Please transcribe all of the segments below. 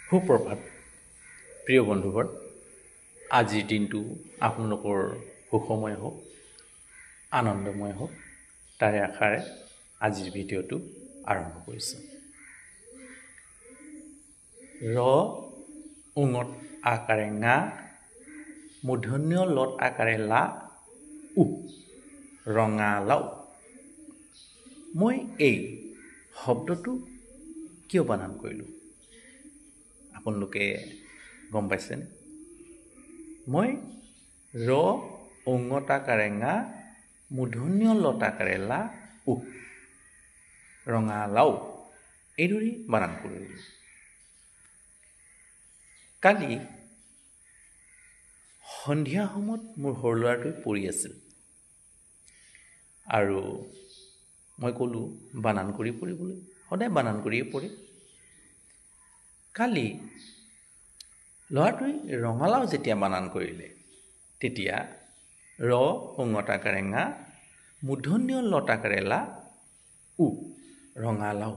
সুপ্ৰভাত প্ৰিয় বন্ধুবৰ, আজিৰ দিনটো আপোনালোকৰ সুখময় হওক, আনন্দময় হওক, তাৰে আশাৰে আজিৰ ভিডিঅ'টো আৰম্ভ কৰিছোঁ। ৰ উঙত আকাৰে ঙা, মূৰ্ধন্য লত আকাৰে লা, উ ৰঙালাও। মই এই শব্দটো কিয় বানান কৰিলোঁ আপোনালোকে গম পাইছেনে? মই ৰ উঙত আকাৰে ঙা, মূৰ্ধন্য লত আকাৰে লা, উ ৰঙালাও এইদৰে বানান কৰিলোঁ। কালি সন্ধিয়া সময়ত মোৰ সৰু ল'ৰাটোৱে পঢ়ি আছিল আৰু মই ক'লোঁ বানান কৰি পঢ়িবলৈ। সদায় বানান কৰিয়ে পঢ়ে। কালি ল'ৰাটোৱে ৰঙালাও যেতিয়া বানান কৰিলে, তেতিয়া ৰ উঙত আকাৰে ঙা, মূৰ্ধন্য লত আকাৰে লা, উ ৰঙালাও।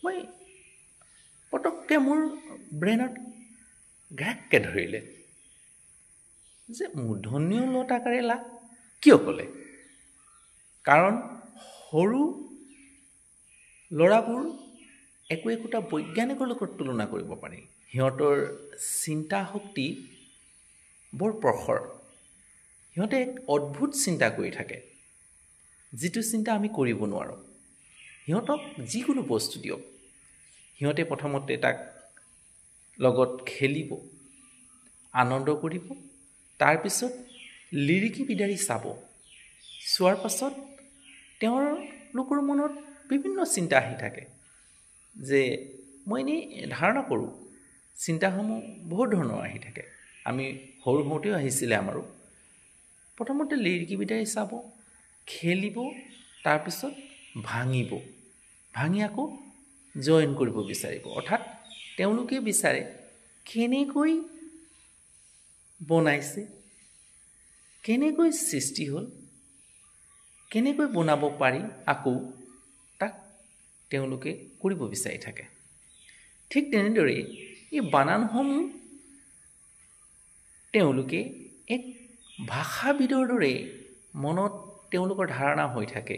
মই পটককৈ মোৰ ব্ৰেইনত ঘেককৈ ধৰিলে যে মূৰ্ধন্য লত আকাৰে লা কিয় ক'লে? কাৰণ সৰু ল'ৰাবোৰ একোটা বৈজ্ঞানিকৰ লগত তুলনা কৰিব পাৰি। সিহঁতৰ চিন্তা শক্তি বৰ প্ৰখৰ। সিহঁতে এক অদ্ভুত চিন্তা কৰি থাকে, যিটো চিন্তা আমি কৰিব নোৱাৰোঁ। সিহঁতক যিকোনো বস্তু দিয়ক, সিহঁতে প্ৰথমতে তাক লগত খেলিব, আনন্দ কৰিব, তাৰপিছত লিৰিকি বিদাৰি চাব। চোৱাৰ পাছত তেওঁলোকৰ মনত বিভিন্ন চিন্তা আহি থাকে, যে মই এনেই ধাৰণা কৰোঁ চিন্তাসমূহ বহুত ধৰণৰ আহি থাকে। আমি সৰু হওঁতেও আহিছিলে আমাৰো। প্ৰথমতে লিৰিকি বিদাৰি চাব, খেলিব, তাৰপিছত ভাঙি আকৌ জইন কৰিব বিচাৰিব। অৰ্থাৎ তেওঁলোকে বিচাৰে কেনেকৈ বনাইছে, কেনেকৈ সৃষ্টি হ'ল, কেনেকৈ বনাব পাৰি, আকৌ তাক তেওঁলোকে কৰিব বিচাৰি থাকে। ঠিক তেনেদৰেই এই বানানসমূহ তেওঁলোকে এক ভাষাবিদৰ দৰে মনত তেওঁলোকৰ ধাৰণা হৈ থাকে।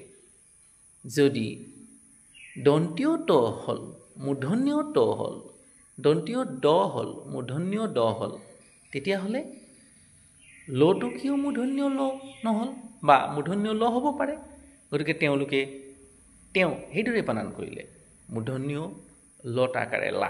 যদি দন্তীয় ত হ'ল, মূৰ্ধন্য ত হ'ল, দন্তীয় দ হ'ল, মূৰ্ধন্য দ হ'ল, তেতিয়াহ'লে লটো কিয় মূৰ্ধন্য ল নহ'ল, বা মূৰ্ধন্য ল হ'ব পাৰে। গতিকে তেওঁলোকে সেইদৰে বানান কৰিলে, মূৰ্ধন্য লত আকাৰে লা।